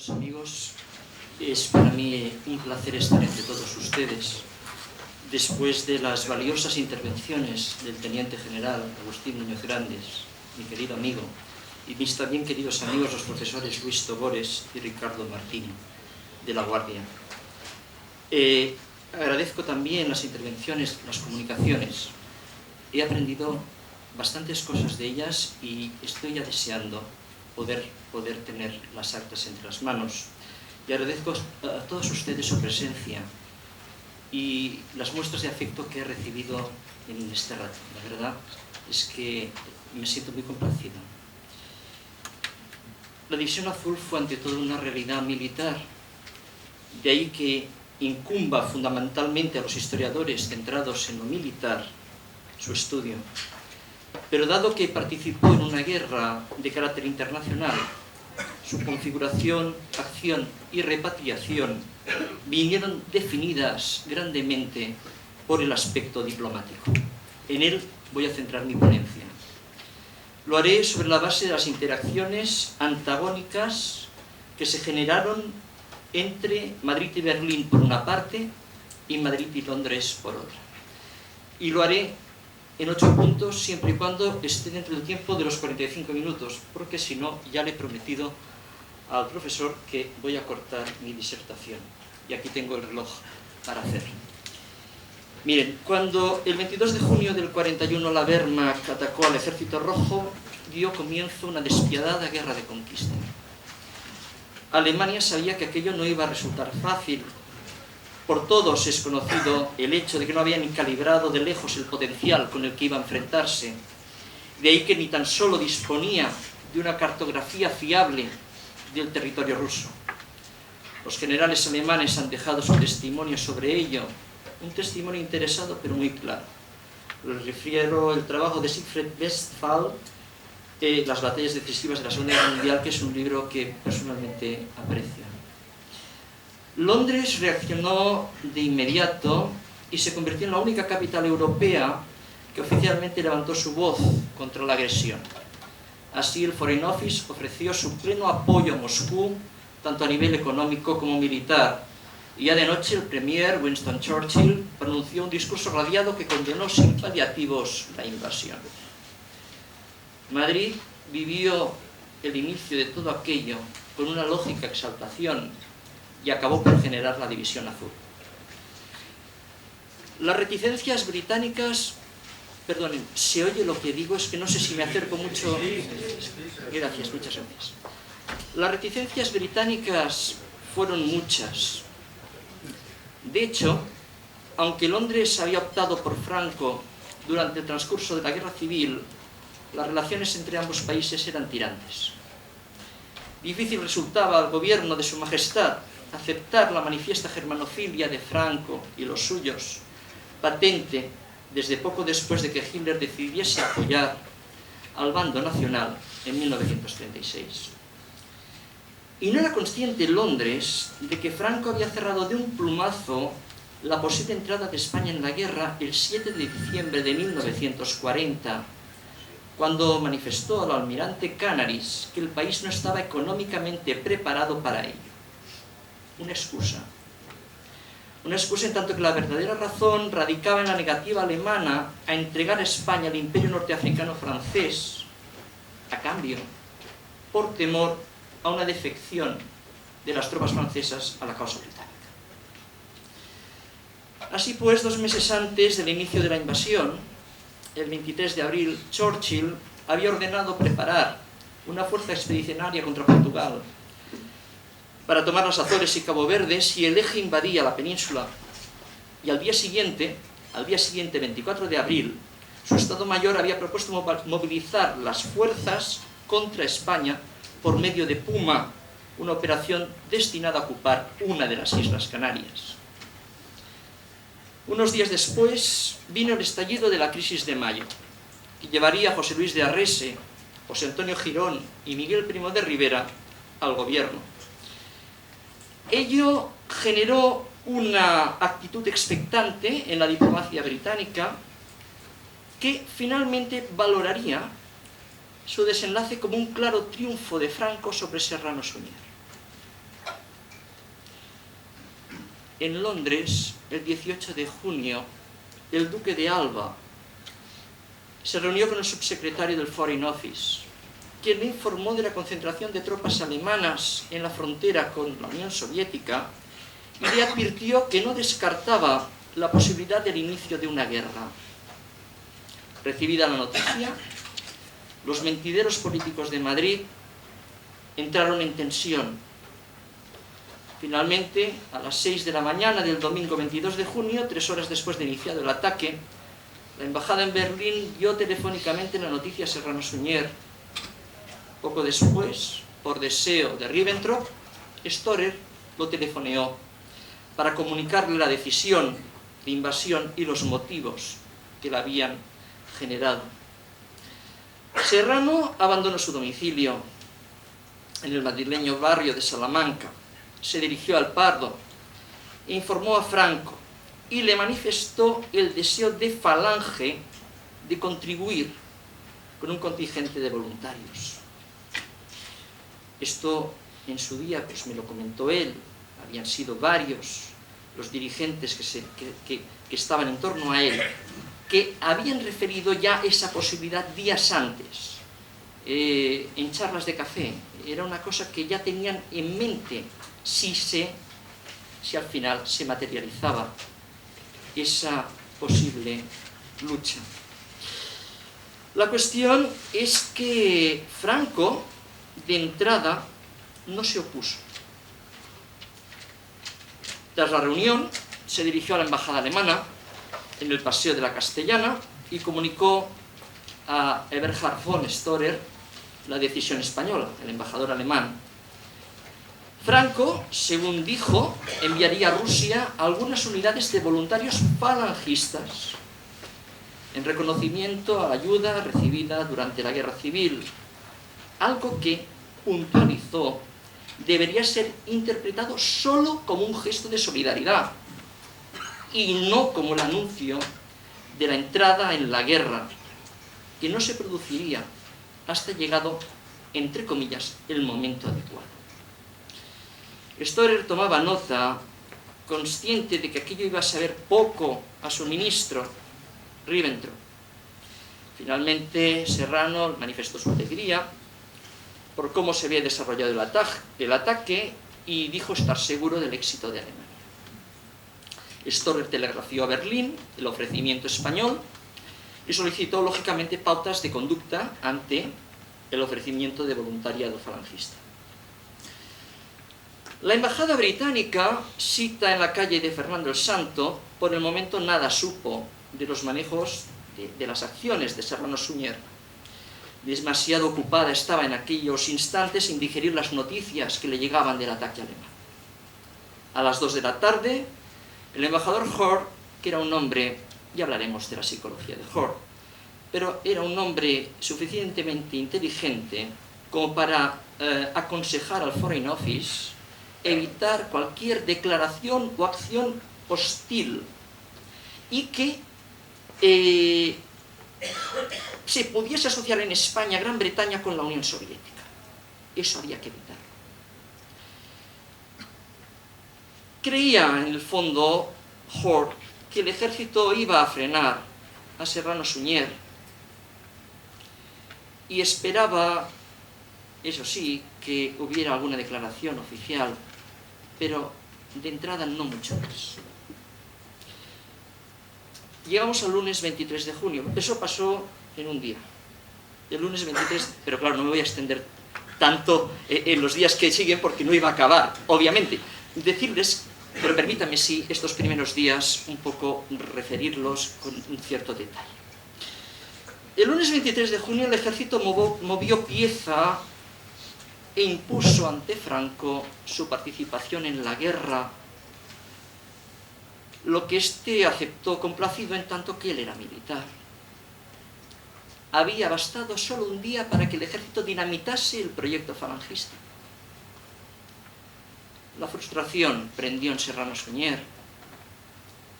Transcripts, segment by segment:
Queridos amigos, es para mí un placer estar entre todos ustedes después de las valiosas intervenciones del Teniente General Agustín Muñoz Grandes, mi querido amigo, y mis también queridos amigos los profesores Luis Togores y Ricardo Martín de La Guardia. Agradezco también las intervenciones, las comunicaciones. He aprendido bastantes cosas de ellas y estoy ya deseando poder tener las actas entre las manos. Y agradezco a todos ustedes su presencia y las muestras de afecto que he recibido en este rato. La verdad es que me siento muy complacido. La División Azul fue ante todo una realidad militar, de ahí que incumba fundamentalmente a los historiadores centrados en lo militar su estudio. Pero dado que participó en una guerra de carácter internacional, su configuración, acción y repatriación vinieron definidas grandemente por el aspecto diplomático. En él voy a centrar mi ponencia. Lo haré sobre la base de las interacciones antagónicas que se generaron entre Madrid y Berlín por una parte y Madrid y Londres por otra. Y lo haré en 8 puntos, siempre y cuando esté dentro del tiempo de los 45 minutos, porque si no, ya le he prometido al profesor que voy a cortar mi disertación. Y aquí tengo el reloj para hacerlo. Miren, cuando el 22 de junio del 41 la Wehrmacht atacó al Ejército Rojo, dio comienzo una despiadada guerra de conquista. Alemania sabía que aquello no iba a resultar fácil. Por todos es conocido el hecho de que no había ni calibrado de lejos el potencial con el que iba a enfrentarse. De ahí que ni tan solo disponía de una cartografía fiable del territorio ruso. Los generales alemanes han dejado su testimonio sobre ello, un testimonio interesado pero muy claro. Les refiero el trabajo de Siegfried Westphal, Las batallas decisivas de la Segunda Guerra Mundial, que es un libro que personalmente aprecio. Londres reaccionó de inmediato y se convirtió en la única capital europea que oficialmente levantó su voz contra la agresión. Así, el Foreign Office ofreció su pleno apoyo a Moscú, tanto a nivel económico como militar. Y ya de noche, el premier Winston Churchill pronunció un discurso radiado que condenó sin paliativos la invasión. Madrid vivió el inicio de todo aquello con una lógica exaltación y acabó por generar la División Azul. Las reticencias británicas... Perdonen, se oye lo que digo, es que no sé si me acerco mucho... Gracias, muchas gracias. Las reticencias británicas fueron muchas. De hecho, aunque Londres había optado por Franco durante el transcurso de la Guerra Civil, las relaciones entre ambos países eran tirantes. Difícil resultaba al gobierno de Su Majestad aceptar la manifiesta germanofilia de Franco y los suyos, patente desde poco después de que Hitler decidiese apoyar al bando nacional en 1936. Y no era consciente Londres de que Franco había cerrado de un plumazo la posible entrada de España en la guerra el 7 de diciembre de 1940, cuando manifestó al almirante Canaris que el país no estaba económicamente preparado para ello. Una excusa. Una excusa en tanto que la verdadera razón radicaba en la negativa alemana a entregar a España al imperio norteafricano francés, a cambio, por temor a una defección de las tropas francesas a la causa británica. Así pues, 2 meses antes del inicio de la invasión, el 23 de abril, Churchill había ordenado preparar una fuerza expedicionaria contra Portugal para tomar las Azores y Cabo Verde si el eje invadía la península. Y al día siguiente, 24 de abril, su Estado Mayor había propuesto movilizar las fuerzas contra España por medio de Puma, una operación destinada a ocupar una de las Islas Canarias. Unos días después vino el estallido de la crisis de mayo, que llevaría a José Luis de Arrese, José Antonio Girón y Miguel Primo de Rivera al gobierno. Ello generó una actitud expectante en la diplomacia británica que finalmente valoraría su desenlace como un claro triunfo de Franco sobre Serrano Suñer. en Londres, el 18 de junio, el duque de Alba se reunió con el subsecretario del Foreign Office, quien le informó de la concentración de tropas alemanas en la frontera con la Unión Soviética y le advirtió que no descartaba la posibilidad del inicio de una guerra. Recibida la noticia, los mentideros políticos de Madrid entraron en tensión. Finalmente, a las 6 de la mañana del domingo 22 de junio, 3 horas después de iniciado el ataque, la embajada en Berlín dio telefónicamente la noticia a Serrano Suñer. Poco después, por deseo de Ribbentrop, Storer lo telefoneó para comunicarle la decisión de invasión y los motivos que la habían generado. Serrano abandonó su domicilio en el madrileño barrio de Salamanca, se dirigió al Pardo, informó a Franco y le manifestó el deseo de Falange de contribuir con un contingente de voluntarios. Esto en su día pues me lo comentó él, habían sido varios los dirigentes que estaban en torno a él, que habían referido ya esa posibilidad días antes, en charlas de café. Era una cosa que ya tenían en mente si al final se materializaba esa posible lucha. La cuestión es que Franco, de entrada, no se opuso. Tras la reunión, se dirigió a la embajada alemana en el Paseo de la Castellana y comunicó a Eberhard von Storer la decisión española, el embajador alemán. Franco, según dijo, enviaría a Rusia algunas unidades de voluntarios falangistas en reconocimiento a la ayuda recibida durante la guerra civil, algo que, puntualizó, debería ser interpretado solo como un gesto de solidaridad y no como el anuncio de la entrada en la guerra, que no se produciría hasta llegado, entre comillas, el momento adecuado. Storer tomaba nota, consciente de que aquello iba a saber poco a su ministro, Ribbentrop. Finalmente, Serrano manifestó su alegría por cómo se había desarrollado el ataque y dijo estar seguro del éxito de Alemania. Storer telegrafió a Berlín el ofrecimiento español y solicitó, lógicamente, pautas de conducta ante el ofrecimiento de voluntariado falangista. La embajada británica, sita en la calle de Fernando el Santo, por el momento nada supo de los manejos de las acciones de Serrano Suñer. Demasiado ocupada estaba en aquellos instantes en digerir las noticias que le llegaban del ataque alemán. A las 2 de la tarde, el embajador Hoare, que era un hombre, ya hablaremos de la psicología de Hoare, pero era un hombre suficientemente inteligente como para aconsejar al Foreign Office evitar cualquier declaración o acción hostil y que se pudiese asociar en España, Gran Bretaña, con la Unión Soviética. Eso había que evitarlo. Creía, en el fondo, Hoare, que el ejército iba a frenar a Serrano Suñer y esperaba, eso sí, que hubiera alguna declaración oficial, pero de entrada no mucho más. Llegamos al lunes 23 de junio. Eso pasó en un día. El lunes 23, pero claro, no me voy a extender tanto en los días que siguen porque no iba a acabar, obviamente. Decirles, pero permítame sí, estos primeros días un poco referirlos con un cierto detalle. El lunes 23 de junio el ejército movió pieza e impuso ante Franco su participación en la guerra, lo que éste aceptó complacido en tanto que él era militar. Había bastado solo un día para que el ejército dinamitase el proyecto falangista. La frustración prendió en Serrano Suñer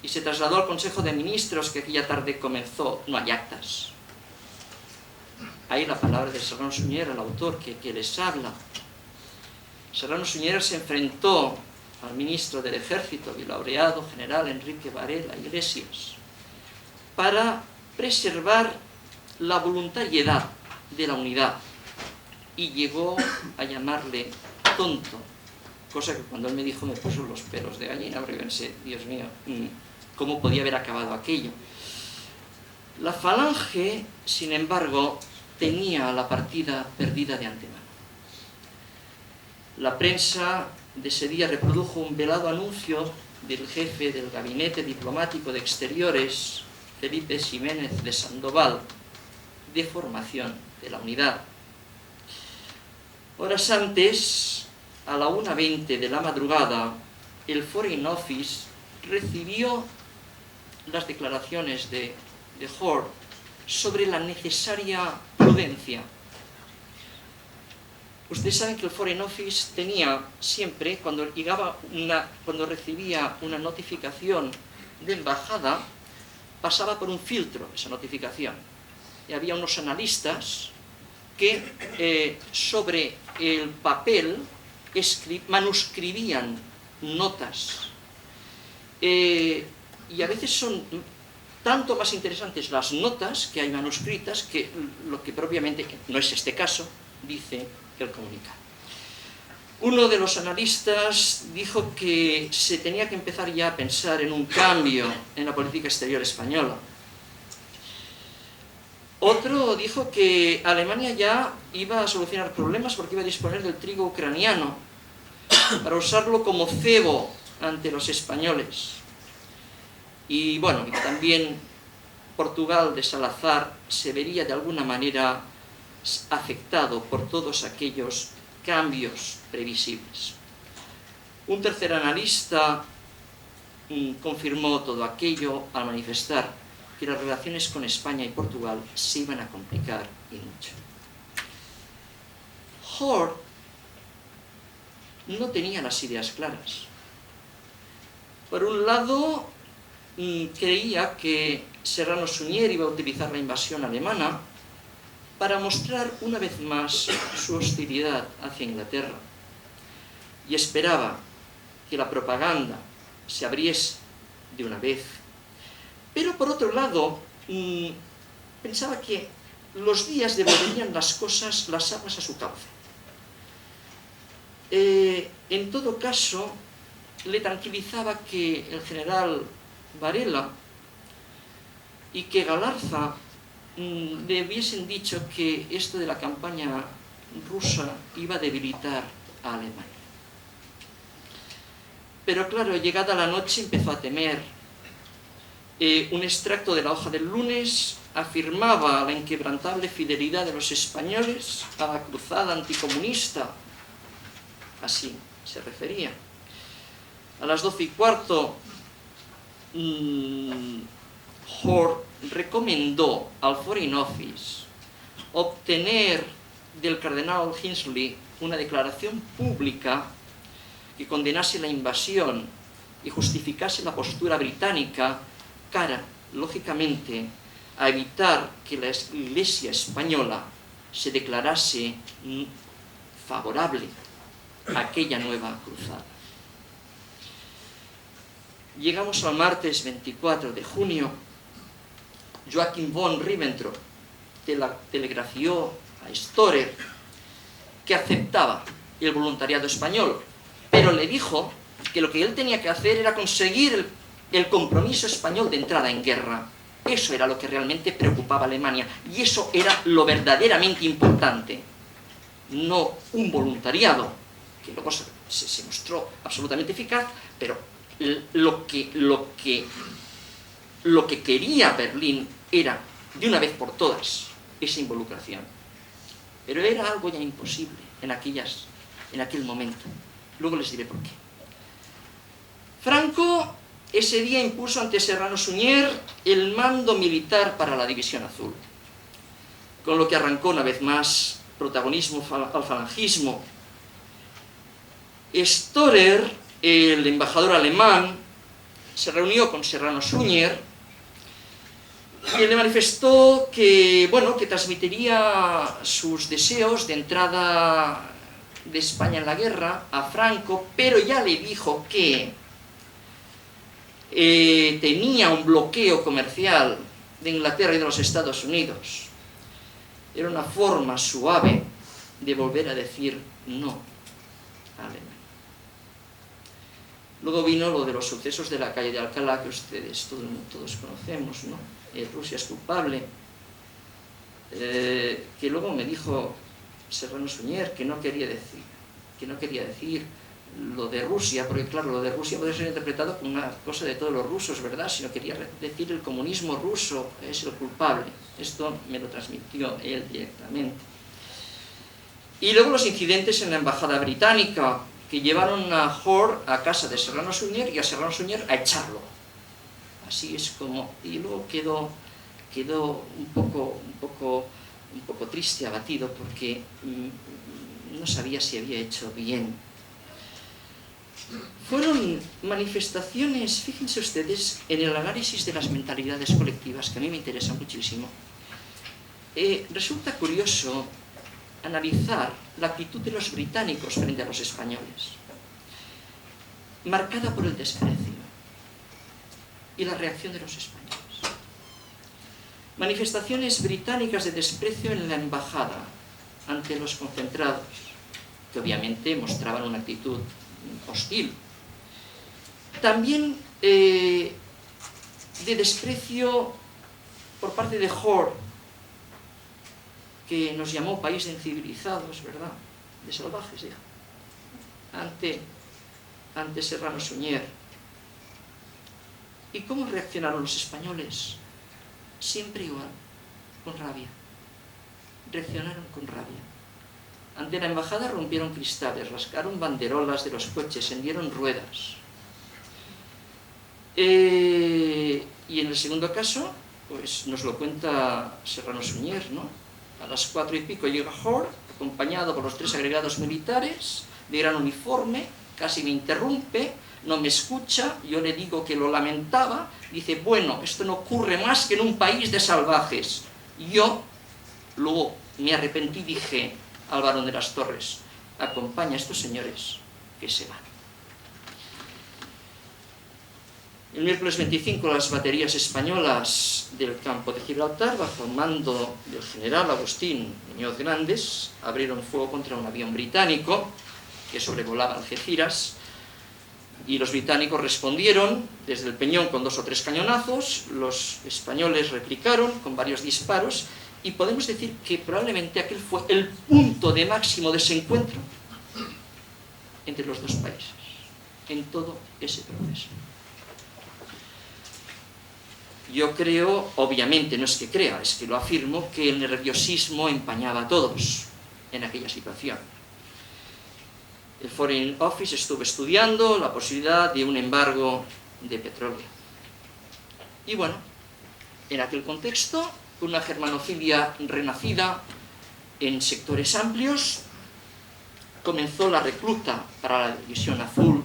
y se trasladó al Consejo de Ministros que aquella tarde comenzó. No hay actas. Ahí la palabra de Serrano Suñer, el autor que les habla. Serrano Suñer se enfrentó al ministro del Ejército y laureado general Enrique Varela Iglesias, para preservar la voluntariedad de la unidad, y llegó a llamarle tonto, cosa que cuando él me dijo me puso los pelos de gallina, porque pensé, Dios mío, ¿cómo podía haber acabado aquello? La Falange, sin embargo, tenía la partida perdida de antemano. La prensa de ese día reprodujo un velado anuncio del jefe del Gabinete Diplomático de Exteriores, Felipe Ximénez de Sandoval, de formación de la unidad. Horas antes, a la 1:20 de la madrugada, el Foreign Office recibió las declaraciones de Hoare sobre la necesaria prudencia. Ustedes saben que el Foreign Office tenía siempre, cuando recibía una notificación de embajada, pasaba por un filtro esa notificación. Y había unos analistas que sobre el papel manuscribían notas. Y a veces son tanto más interesantes las notas que hay manuscritas que lo que propiamente, no es este caso, dice el comunicado. Uno de los analistas dijo que se tenía que empezar ya a pensar en un cambio en la política exterior española. Otro dijo que Alemania ya iba a solucionar problemas porque iba a disponer del trigo ucraniano para usarlo como cebo ante los españoles. Y bueno, también Portugal de Salazar se vería de alguna manera afectado por todos aquellos cambios previsibles. Un tercer analista confirmó todo aquello al manifestar que las relaciones con España y Portugal se iban a complicar y mucho. Hoare no tenía las ideas claras. Por un lado, creía que Serrano Suñer iba a utilizar la invasión alemana para mostrar una vez más su hostilidad hacia Inglaterra, y esperaba que la propaganda se abriese de una vez. Pero por otro lado, pensaba que los días devolverían las cosas, las aguas a su cauce. En todo caso, le tranquilizaba que el general Varela y que Galarza le hubiesen dicho que esto de la campaña rusa iba a debilitar a Alemania. Pero claro, llegada la noche empezó a temer. Un extracto de la hoja del lunes afirmaba la inquebrantable fidelidad de los españoles a la cruzada anticomunista. Así se refería. A las 12:15, Hoare recomendó al Foreign Office obtener del cardenal Hinsley una declaración pública que condenase la invasión y justificase la postura británica cara, lógicamente, a evitar que la Iglesia española se declarase favorable a aquella nueva cruzada. Llegamos al martes 24 de junio. Joachim von Ribbentrop telegrafió a Storer que aceptaba el voluntariado español, pero le dijo que lo que él tenía que hacer era conseguir el compromiso español de entrada en guerra. Eso era lo que realmente preocupaba a Alemania, y eso era lo verdaderamente importante. No un voluntariado, que luego se mostró absolutamente eficaz, pero lo que quería Berlín era, de una vez por todas, esa involucración. Pero era algo ya imposible en aquel momento. Luego les diré por qué. Franco ese día impuso ante Serrano Suñer el mando militar para la División Azul, con lo que arrancó una vez más protagonismo al falangismo. Storer, el embajador alemán, se reunió con Serrano Suñer y le manifestó que, bueno, que transmitiría sus deseos de entrada de España en la guerra, a Franco, pero ya le dijo que tenía un bloqueo comercial de Inglaterra y de los Estados Unidos. Era una forma suave de volver a decir no a Alemania. Luego vino lo de los sucesos de la calle de Alcalá, que ustedes todos conocemos, ¿no? Rusia es culpable, que luego me dijo Serrano Suñer que no quería decir lo de Rusia, porque claro, lo de Rusia puede ser interpretado como una cosa de todos los rusos, ¿verdad? Sino quería decir el comunismo ruso es el culpable. Esto me lo transmitió él directamente. Y luego los incidentes en la embajada británica, que llevaron a Hoare a casa de Serrano Suñer y a Serrano Suñer a echarlo. Así es como... Y luego quedó un poco triste, abatido, porque no sabía si había hecho bien. Fueron manifestaciones, fíjense ustedes, en el análisis de las mentalidades colectivas, que a mí me interesa muchísimo. Resulta curioso analizar la actitud de los británicos frente a los españoles, marcada por el desprecio, y la reacción de los españoles. Manifestaciones británicas de desprecio en la embajada ante los concentrados, que obviamente mostraban una actitud hostil. También de desprecio por parte de Hoare, que nos llamó país de incivilizados, ¿verdad? De salvajes, dijo, ante Serrano Suñer. ¿Y cómo reaccionaron los españoles? Siempre igual, con rabia. Reaccionaron con rabia. Ante la embajada rompieron cristales, rasgaron banderolas de los coches, hendieron ruedas. Y en el segundo caso, pues nos lo cuenta Serrano Suñer, ¿no? A las 4 y pico llega Hoare, acompañado por los 3 agregados militares, de gran uniforme, casi me interrumpe, no me escucha, yo le digo que lo lamentaba, dice, bueno, esto no ocurre más que en un país de salvajes. Yo, luego me arrepentí y dije al barón de las Torres, acompaña a estos señores que se van. El miércoles 25 las baterías españolas del campo de Gibraltar, bajo el mando del general Agustín Muñoz Grandes, abrieron fuego contra un avión británico que sobrevolaba Algeciras, y los británicos respondieron desde el peñón con 2 o 3 cañonazos, los españoles replicaron con varios disparos, y podemos decir que probablemente aquel fue el punto de máximo desencuentro entre los dos países, en todo ese proceso. Yo creo, obviamente, no es que crea, es que lo afirmo, que el nerviosismo empañaba a todos en aquella situación. El Foreign Office estuvo estudiando la posibilidad de un embargo de petróleo. Y bueno, en aquel contexto, una germanofilia renacida en sectores amplios, comenzó la recluta para la División Azul,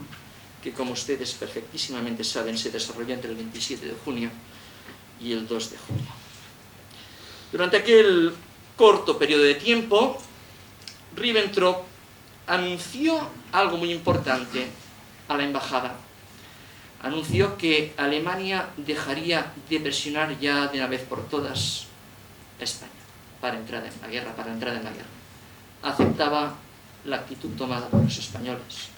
que como ustedes perfectísimamente saben, se desarrolló entre el 27 de junio y el 2 de julio. Durante aquel corto periodo de tiempo, Ribbentrop anunció algo muy importante a la embajada. Anunció que Alemania dejaría de presionar ya de una vez por todas a España para entrar en la guerra, Aceptaba la actitud tomada por los españoles.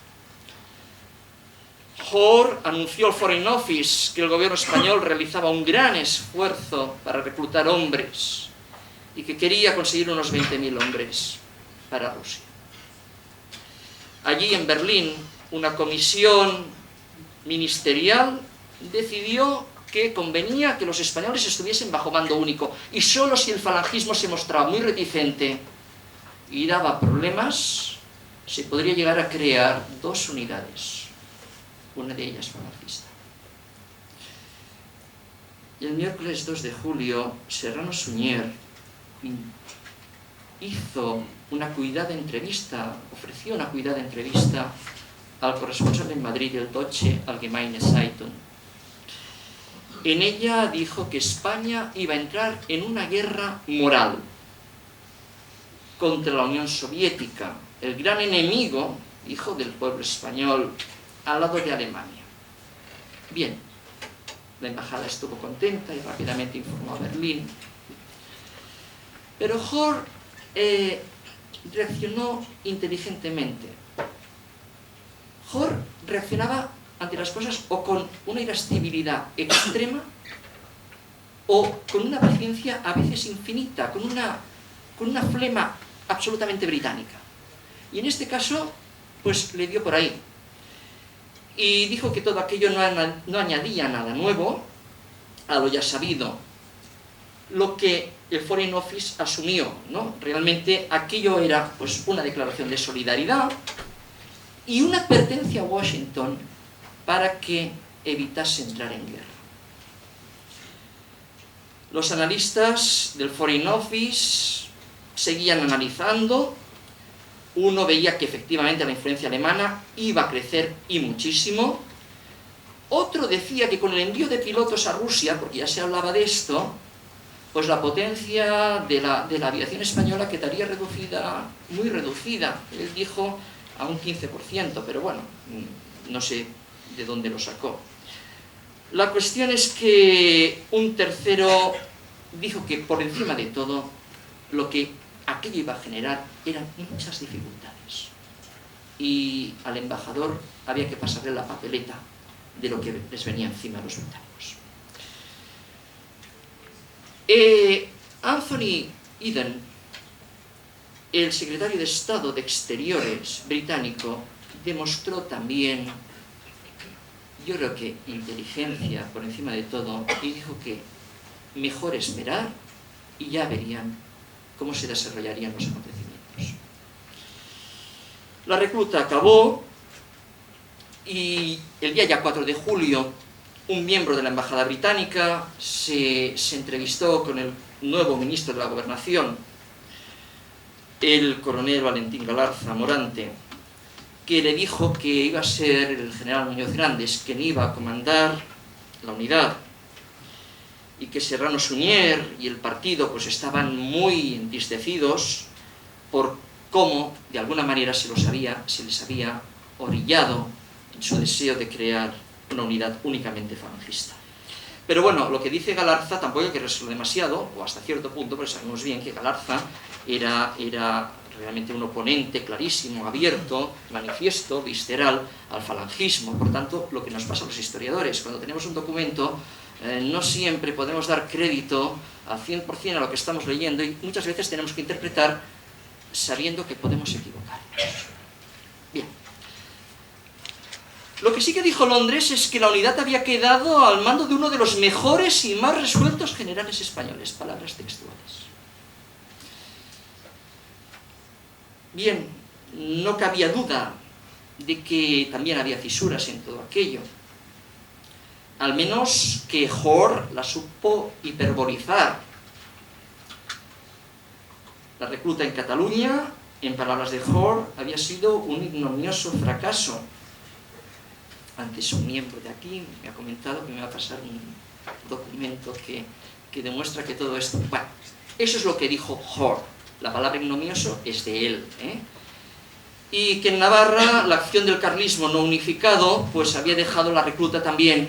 Hoare anunció al Foreign Office que el gobierno español realizaba un gran esfuerzo para reclutar hombres y que quería conseguir unos 20.000 hombres para Rusia. Allí en Berlín, una comisión ministerial decidió que convenía que los españoles estuviesen bajo mando único, y solo si el falangismo se mostraba muy reticente y daba problemas, se podría llegar a crear 2 unidades, una de ellas falangista. Y el miércoles 2 de julio, Serrano Suñer hizo una cuidada entrevista, ofreció una cuidada entrevista al corresponsal en Madrid del Deutsche Allgemeine Zeitung. En ella dijo que España iba a entrar en una guerra moral contra la Unión Soviética, el gran enemigo, hijo del pueblo español, al lado de Alemania. Bien, la embajada estuvo contenta y rápidamente informó a Berlín. Pero Hoare reaccionó inteligentemente. Hoare reaccionaba ante las cosas o con una irascibilidad extrema o con una paciencia a veces infinita, con una flema absolutamente británica. Y en este caso, pues le dio por ahí. Y dijo que todo aquello no añadía nada nuevo a lo ya sabido. Lo que el Foreign Office asumió, ¿no? Realmente aquello era pues una declaración de solidaridad y una advertencia a Washington para que evitase entrar en guerra. Los analistas del Foreign Office seguían analizando. Uno veía que efectivamente la influencia alemana iba a crecer y muchísimo. Otro decía que con el envío de pilotos a Rusia, porque ya se hablaba de esto, pues la potencia de la aviación española quedaría reducida, muy reducida. Él dijo a un 15%, pero bueno, no sé de dónde lo sacó. La cuestión es que un tercero dijo que por encima de todo, lo que aquello iba a generar eran muchas dificultades. Y al embajador había que pasarle la papeleta de lo que les venía encima a los británicos. Anthony Eden, el secretario de Estado de Exteriores británico, demostró también, yo creo que inteligencia por encima de todo, y dijo que mejor esperar y ya verían cómo se desarrollarían los acontecimientos. La recluta acabó y el día ya 4 de julio un miembro de la embajada británica se entrevistó con el nuevo ministro de la Gobernación, el coronel Valentín Galarza Morante, que le dijo que iba a ser el general Muñoz Grandes quien iba a comandar la unidad y que Serrano Suñer y el partido pues estaban muy entristecidos por cómo de alguna manera se les había orillado en su deseo de crear una unidad únicamente falangista. Pero bueno, lo que dice Galarza tampoco hay que resolver demasiado, o hasta cierto punto, porque sabemos bien que Galarza era realmente un oponente clarísimo, abierto, manifiesto, visceral al falangismo. Por tanto, lo que nos pasa a los historiadores, cuando tenemos un documento, no siempre podemos dar crédito al 100% a lo que estamos leyendo y muchas veces tenemos que interpretar sabiendo que podemos equivocarnos. Bien. Lo que sí que dijo Londres es que la unidad había quedado al mando de uno de los mejores y más resueltos generales españoles. Palabras textuales. Bien, no cabía duda de que también había fisuras en todo aquello. Al menos que Hoare la supo hiperbolizar. La recluta en Cataluña, en palabras de Hoare, había sido un ignominioso fracaso. Antes un miembro de aquí me ha comentado que me va a pasar un documento que demuestra que todo esto... Bueno, eso es lo que dijo Hoare. La palabra ignominioso es de él, ¿eh? Y que en Navarra la acción del carlismo no unificado pues había dejado la recluta también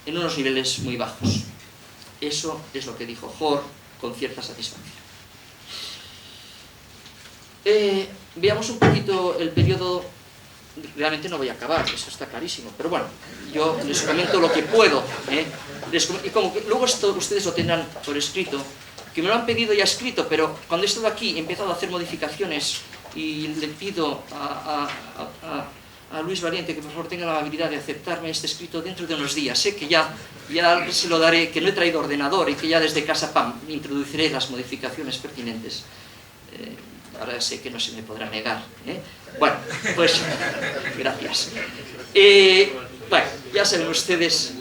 en unos niveles muy bajos. Eso es lo que dijo Hoare con cierta satisfacción. Veamos un poquito el periodo. Realmente no voy a acabar, eso está clarísimo, pero bueno, yo les comento lo que puedo, ¿eh? Y como que luego esto ustedes lo tendrán por escrito, que me lo han pedido ya escrito, pero cuando he estado aquí he empezado a hacer modificaciones y le pido a Luis Valiente que por favor tenga la amabilidad de aceptarme este escrito dentro de unos días. Sé que ya se lo daré, que no he traído ordenador y que ya desde casa introduciré las modificaciones pertinentes. Ahora sé que no se me podrá negar, ¿eh? Bueno, pues gracias. Bueno, ya saben ustedes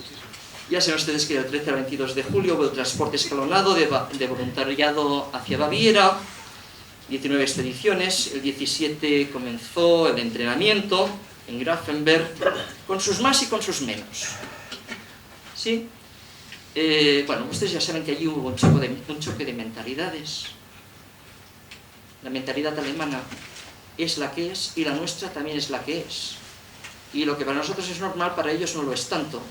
que del 13 al 22 de julio hubo el transporte escalonado de voluntariado hacia Baviera, 19 expediciones, el 17 comenzó el entrenamiento en Grafenberg, con sus más y con sus menos. ¿Sí? Bueno, ustedes ya saben que allí hubo un choque de mentalidades. La mentalidad alemana es la que es y la nuestra también es la que es. Y lo que para nosotros es normal, para ellos no lo es tanto.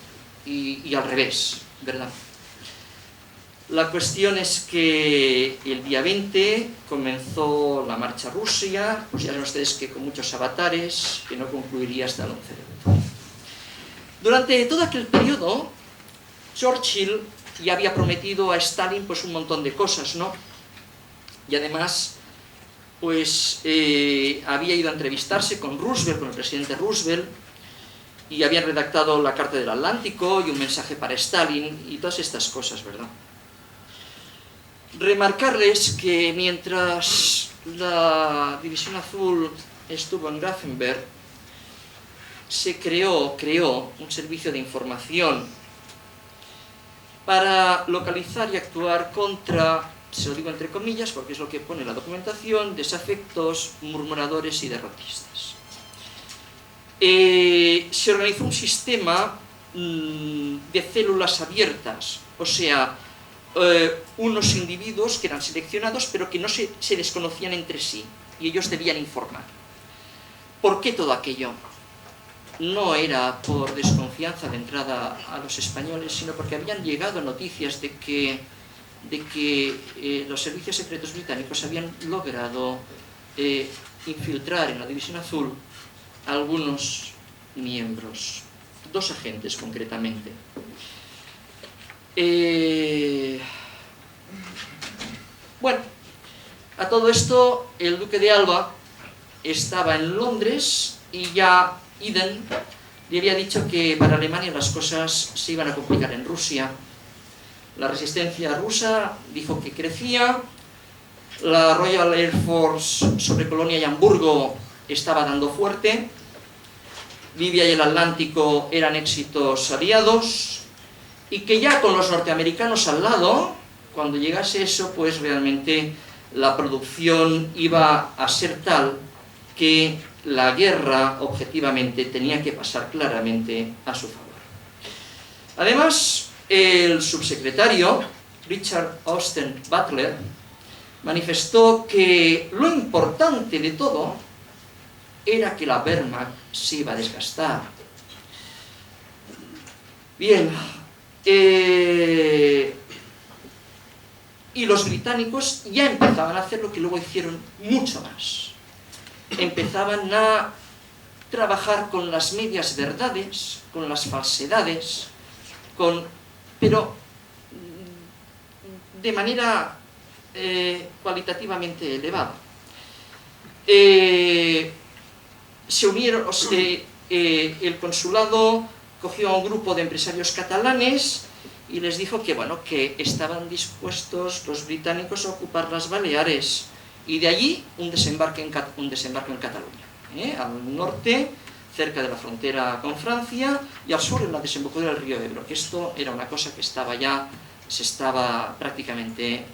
Y al revés, ¿verdad? La cuestión es que el día 20 comenzó la marcha a Rusia, pues ya saben ustedes que con muchos avatares, que no concluiría hasta el 11 de octubre. Durante todo aquel periodo, Churchill ya había prometido a Stalin pues un montón de cosas, ¿no? Y además, pues había ido a entrevistarse con Roosevelt, con el presidente Roosevelt, y habían redactado la Carta del Atlántico y un mensaje para Stalin y todas estas cosas, ¿verdad? Remarcarles que mientras la División Azul estuvo en Grafenberg, se creó un servicio de información para localizar y actuar contra, se lo digo entre comillas porque es lo que pone la documentación, desafectos, murmuradores y derrotistas. Se organizó un sistema de células abiertas, o sea, unos individuos que eran seleccionados pero que no se desconocían entre sí y ellos debían informar. ¿Por qué todo aquello? No era por desconfianza de entrada a los españoles, sino porque habían llegado noticias de que los servicios secretos británicos habían logrado infiltrar en la División Azul a algunos miembros, 2 agentes concretamente. Bueno, a todo esto el duque de Alba estaba en Londres y ya Eden le había dicho que para Alemania las cosas se iban a complicar en Rusia. La resistencia rusa dijo que crecía, la Royal Air Force sobre Colonia y Hamburgo estaba dando fuerte, Libia y el Atlántico eran éxitos aliados, y que ya con los norteamericanos al lado, cuando llegase eso, pues realmente la producción iba a ser tal que la guerra, objetivamente, tenía que pasar claramente a su favor. Además, el subsecretario, Richard Austin Butler, manifestó que lo importante de todo era que la Wehrmacht se iba a desgastar. Bien, y los británicos ya empezaban a hacer lo que luego hicieron mucho más. Empezaban a trabajar con las medias verdades, con las falsedades, pero de manera cualitativamente elevada. Se unieron, el consulado cogió a un grupo de empresarios catalanes y les dijo que, bueno, que estaban dispuestos los británicos a ocupar las Baleares, y de allí un desembarco en Cataluña, al norte, cerca de la frontera con Francia, y al sur en la desembocadura del río Ebro, que esto era una cosa que estaba ya prácticamente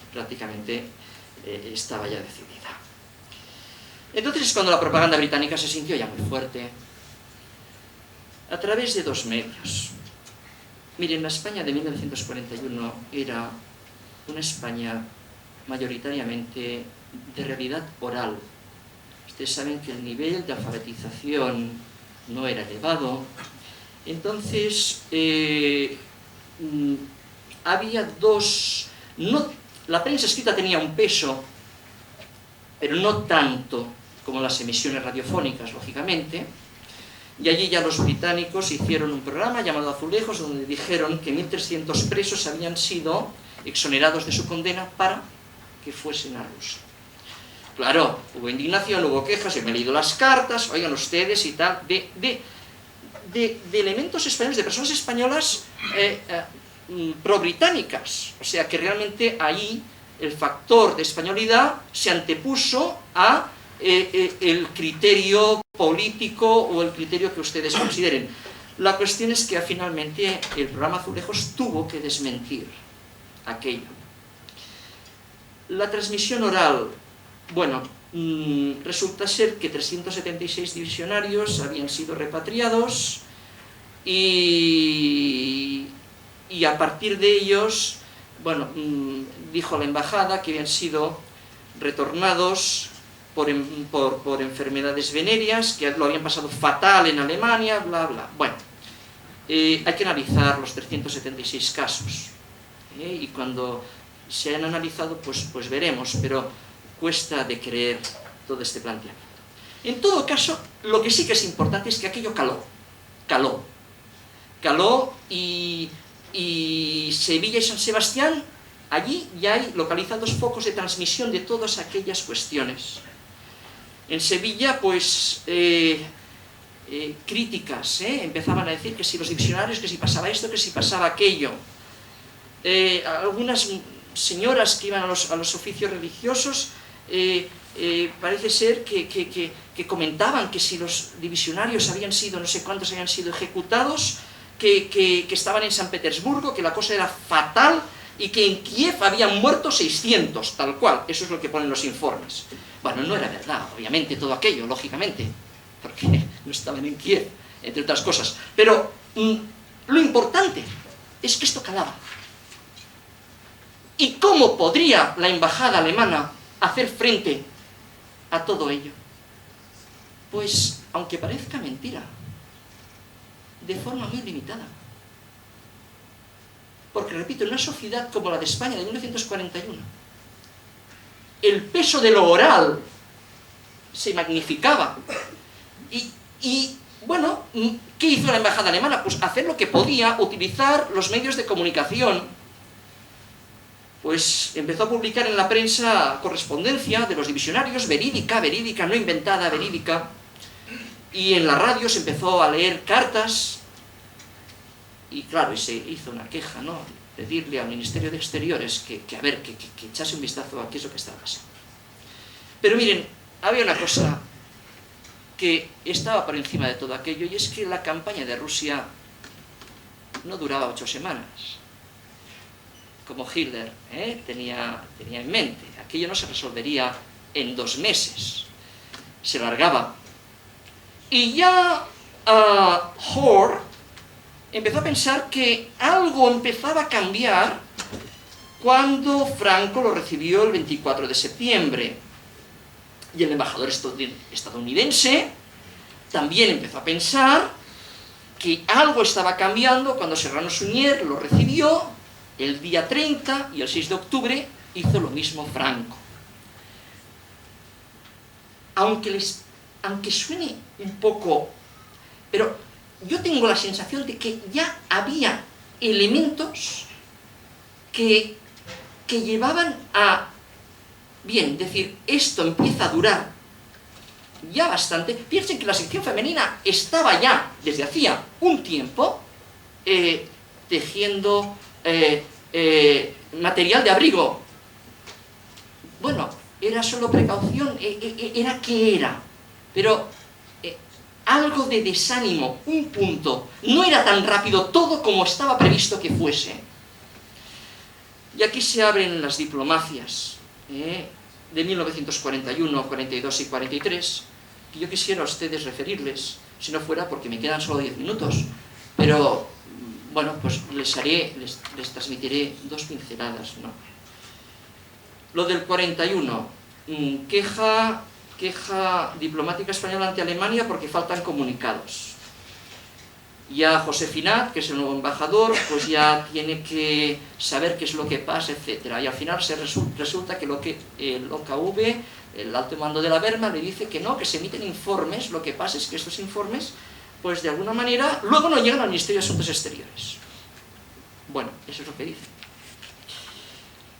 estaba ya decidida. Entonces es cuando la propaganda británica se sintió ya muy fuerte, a través de 2 medios. Miren, la España de 1941 era una España mayoritariamente de realidad oral. Ustedes saben que el nivel de alfabetización no era elevado. Entonces, había la prensa escrita tenía un peso, pero no tanto como las emisiones radiofónicas, lógicamente. Y allí ya los británicos hicieron un programa llamado Azulejos, donde dijeron que 1.300 presos habían sido exonerados de su condena para que fuesen a Rusia. Claro, hubo indignación, hubo quejas, yo me he leído las cartas, oigan ustedes y tal, de elementos españoles, de personas españolas pro-británicas. O sea que realmente ahí el factor de españolidad se antepuso a el criterio político o el criterio que ustedes consideren. La cuestión es que finalmente el programa Azulejos tuvo que desmentir aquello. La transmisión oral, bueno, resulta ser que 376 divisionarios habían sido repatriados y a partir de ellos, bueno, dijo la embajada que habían sido retornados por enfermedades venéreas, que lo habían pasado fatal en Alemania, bla, bla. Bueno, hay que analizar los 376 casos. Y cuando se hayan analizado, pues veremos, pero cuesta de creer todo este planteamiento. En todo caso, lo que sí que es importante es que aquello caló y Sevilla y San Sebastián, allí ya hay localizados focos de transmisión de todas aquellas cuestiones. En Sevilla, pues, críticas, empezaban a decir que si los divisionarios, que si pasaba esto, que si pasaba aquello. Algunas señoras que iban a los oficios religiosos, parece ser que comentaban que si los divisionarios habían sido, no sé cuántos habían sido ejecutados, que estaban en San Petersburgo, que la cosa era fatal, y que en Kiev habían muerto 600, tal cual. Eso es lo que ponen los informes. Bueno, no era verdad, obviamente, todo aquello, lógicamente, porque no estaban en Kiev, entre otras cosas. Pero lo importante es que esto calaba. ¿Y cómo podría la embajada alemana hacer frente a todo ello? Pues, aunque parezca mentira, de forma muy limitada. Porque, repito, en una sociedad como la de España de 1941, el peso de lo oral se magnificaba. Y bueno, ¿qué hizo la embajada alemana? Pues hacer lo que podía, utilizar los medios de comunicación. Pues empezó a publicar en la prensa correspondencia de los divisionarios, verídica, no inventada, verídica. Y en la radio se empezó a leer cartas. Y claro, y se hizo una queja, ¿no? Pedirle al Ministerio de Exteriores que echase un vistazo a qué es lo que estaba pasando. Pero miren, había una cosa que estaba por encima de todo aquello, y es que la campaña de Rusia no duraba 8 semanas, como Hitler tenía en mente. Aquello no se resolvería en 2 meses, se largaba. Y ya Hoare empezó a pensar que algo empezaba a cambiar cuando Franco lo recibió el 24 de septiembre. Y el embajador estadounidense también empezó a pensar que algo estaba cambiando cuando Serrano Suñer lo recibió el día 30, y el 6 de octubre hizo lo mismo Franco. Aunque suene un poco... Pero yo tengo la sensación de que ya había elementos que llevaban a... Bien, decir, esto empieza a durar ya bastante. Piensen que la sección femenina estaba ya, desde hacía un tiempo, tejiendo material de abrigo. Bueno, era solo precaución, era que era. Pero algo de desánimo, un punto. No era tan rápido todo como estaba previsto que fuese. Y aquí se abren las diplomacias de 1941, 42 y 43, que yo quisiera a ustedes referirles, si no fuera porque me quedan solo 10 minutos, pero bueno, pues les transmitiré 2 pinceladas, ¿no? Lo del 41, queja diplomática española ante Alemania porque faltan comunicados. Ya José Finat, que es el nuevo embajador, pues ya tiene que saber qué es lo que pasa, etc. Y al final resulta que el OKV, el alto mando de la Wehrmacht, le dice que no, que se emiten informes. Lo que pasa es que estos informes, pues de alguna manera, luego no llegan al Ministerio de Asuntos Exteriores. Bueno, eso es lo que dice.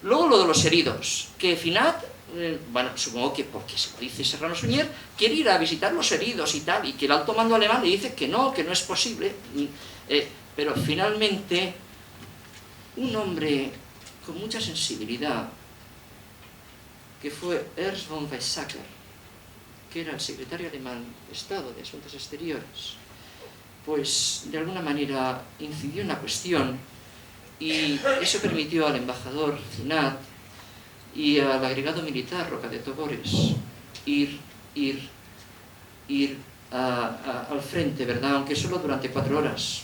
Luego lo de los heridos, que Finat, bueno, supongo que porque se lo dice Serrano Suñer, quiere ir a visitar los heridos y tal, y que el alto mando alemán le dice que no es posible, pero finalmente un hombre con mucha sensibilidad, que fue Ernst von Weizsäcker, que era el secretario alemán de Estado de Asuntos Exteriores, pues de alguna manera incidió en la cuestión, y eso permitió al embajador Finat y al agregado militar Roca de Togores ir al frente, ¿verdad? Aunque solo durante 4 horas.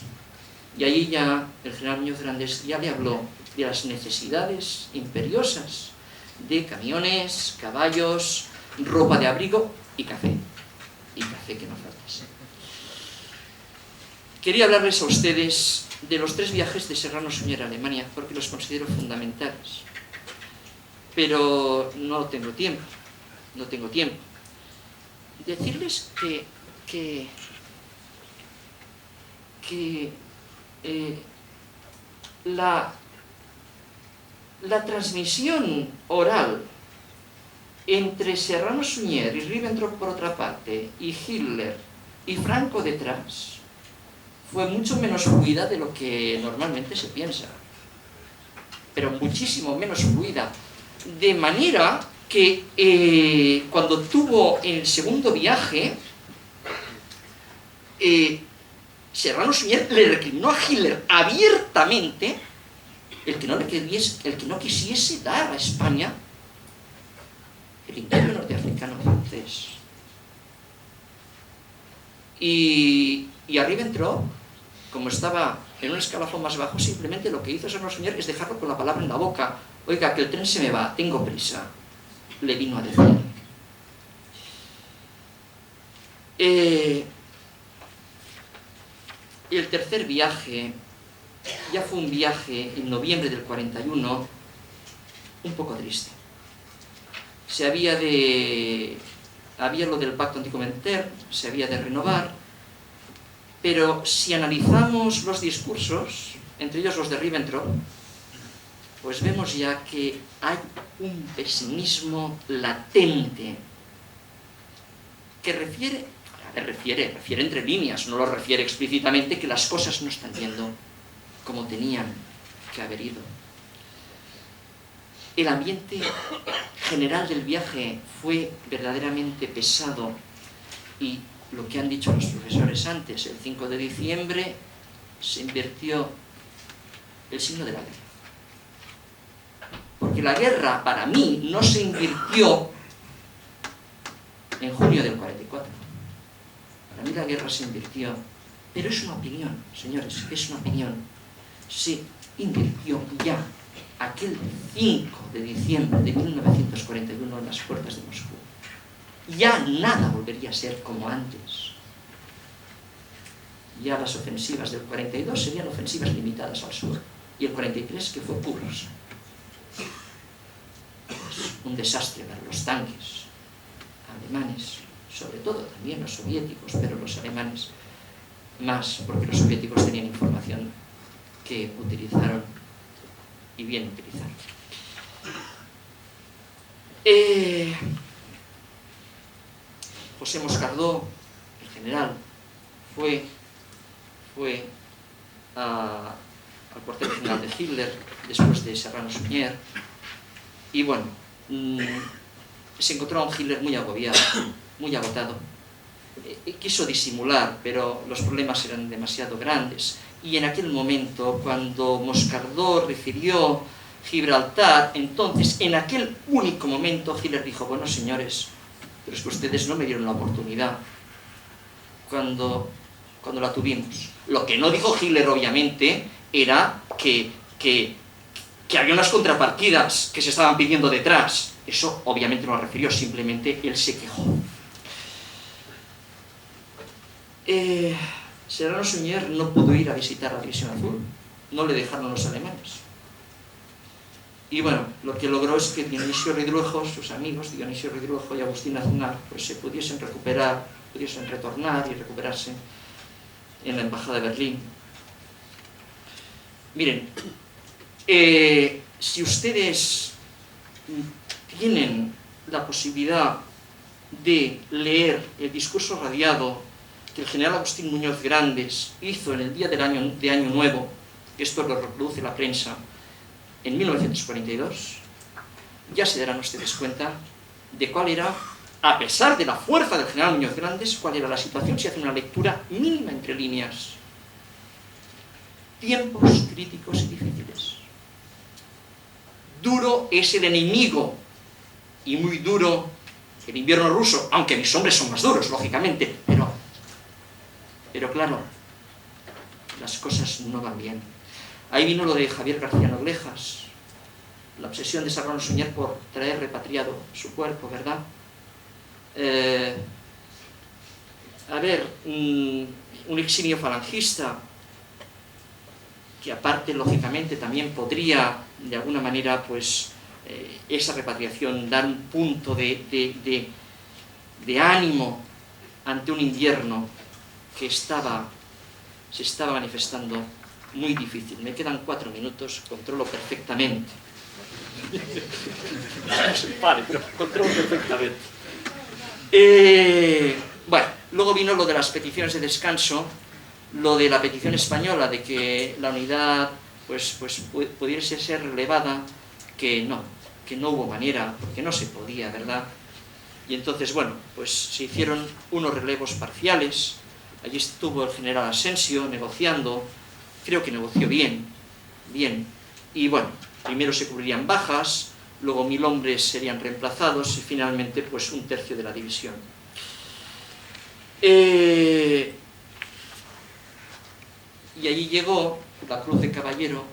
Y ahí ya el general Muñoz Grandes ya le habló de las necesidades imperiosas de camiones, caballos, ropa de abrigo y café. Y café que no faltase. Quería hablarles a ustedes de los 3 viajes de Serrano Suñer a Alemania, porque los considero fundamentales. Pero no tengo tiempo. Decirles que la transmisión oral entre Serrano Suñer y Ribbentrop por otra parte, y Hitler y Franco detrás, fue mucho menos fluida de lo que normalmente se piensa, pero muchísimo menos fluida, de manera que cuando tuvo el segundo viaje, Serrano Suñer le recriminó a Hitler abiertamente el que no quisiese dar a España el imperio norteafricano francés. Y a Ribbentrop, como estaba en un escalafón más bajo, simplemente lo que hizo Serrano Suñer es dejarlo con la palabra en la boca. Oiga, que el tren se me va, tengo prisa. Le vino a decir. El tercer viaje ya fue un viaje en noviembre del 41 un poco triste. Había lo del pacto anticominterno, se había de renovar, pero si analizamos los discursos, entre ellos los de Ribbentrop, pues vemos ya que hay un pesimismo latente que refiere entre líneas, no lo refiere explícitamente, que las cosas no están yendo como tenían que haber ido. El ambiente general del viaje fue verdaderamente pesado y lo que han dicho los profesores antes, el 5 de diciembre se invirtió el signo de la guerra. Porque la guerra, para mí, no se invirtió en junio del 44. Para mí la guerra se invirtió, pero es una opinión, señores, es una opinión. Se invirtió ya aquel 5 de diciembre de 1941 en las puertas de Moscú. Ya nada volvería a ser como antes. Ya las ofensivas del 42 serían ofensivas limitadas al sur, y el 43 que fue Kursk. Un desastre para los tanques alemanes, sobre todo también los soviéticos, pero los alemanes más, porque los soviéticos tenían información que utilizaron y bien utilizaron. José Moscardó, el general, fue al cuartel general de Hitler después de Serrano Suñer y bueno, se encontró a un Hitler muy agobiado, muy agotado. Quiso disimular, pero los problemas eran demasiado grandes. Y en aquel momento, cuando Moscardó refirió Gibraltar, entonces, en aquel único momento, Hitler dijo, bueno, señores, pero es que ustedes no me dieron la oportunidad cuando la tuvimos. Lo que no dijo Hitler, obviamente, era que había unas contrapartidas que se estaban pidiendo detrás. Eso, obviamente, no lo refirió, simplemente él se quejó. Serrano Suñer no pudo ir a visitar la División Azul, no le dejaron los alemanes. Y bueno, lo que logró es que Dionisio Ridruejo, sus amigos, Dionisio Ridruejo y Agustín Aznar, pues se pudiesen recuperar, pudiesen retornar y recuperarse en la Embajada de Berlín. Miren, si ustedes tienen la posibilidad de leer el discurso radiado que el general Agustín Muñoz Grandes hizo en el día de Año Nuevo, esto lo reproduce la prensa, en 1942, ya se darán ustedes cuenta de cuál era, a pesar de la fuerza del general Muñoz Grandes, cuál era la situación si hace una lectura mínima entre líneas. Tiempos críticos y difíciles. Duro es el enemigo, y muy duro el invierno ruso, aunque mis hombres son más duros, lógicamente, pero claro, las cosas no van bien. Ahí vino lo de Javier García Noglejas, la obsesión de Serrano Suñer por traer repatriado su cuerpo, ¿verdad? A ver, un eximio falangista, que aparte, lógicamente, también podría, de alguna manera, pues, esa repatriación dar un punto de ánimo ante un invierno que se estaba manifestando muy difícil. Me quedan 4 minutos, controlo perfectamente. Vale, pero controlo perfectamente. Bueno, luego vino lo de las peticiones de descanso, lo de la petición española de que la unidad pues pudiese ser relevada, que no hubo manera, porque no se podía, ¿verdad? Y entonces, bueno, pues se hicieron unos relevos parciales. Allí estuvo el general Asensio negociando, creo que negoció bien, y bueno, primero se cubrirían bajas, luego 1000 hombres serían reemplazados y finalmente pues 1/3 de la división. Y allí llegó la Cruz de Caballero,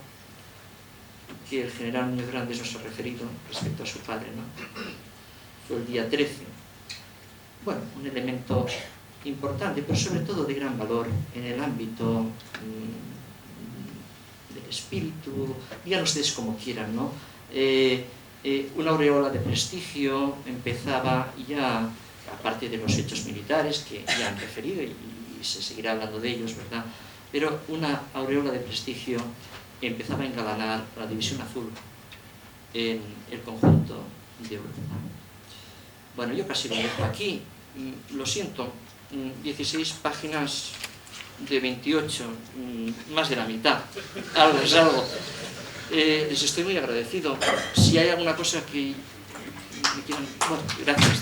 que el general Muñoz Grandes nos ha referido respecto a su padre, ¿no? Fue el día 13. Bueno, un elemento importante, pero sobre todo de gran valor en el ámbito del espíritu, digan ustedes como quieran, ¿no? Una aureola de prestigio empezaba ya, aparte de los hechos militares que ya han referido y se seguirá hablando de ellos, ¿verdad? Pero una aureola de prestigio empezaba a engalanar la División Azul en el conjunto de Europa. Bueno, yo casi lo dejo aquí, lo siento, 16 páginas de 28, más de la mitad, algo es algo. Les estoy muy agradecido. Si hay alguna cosa que me quieran... Bueno, gracias.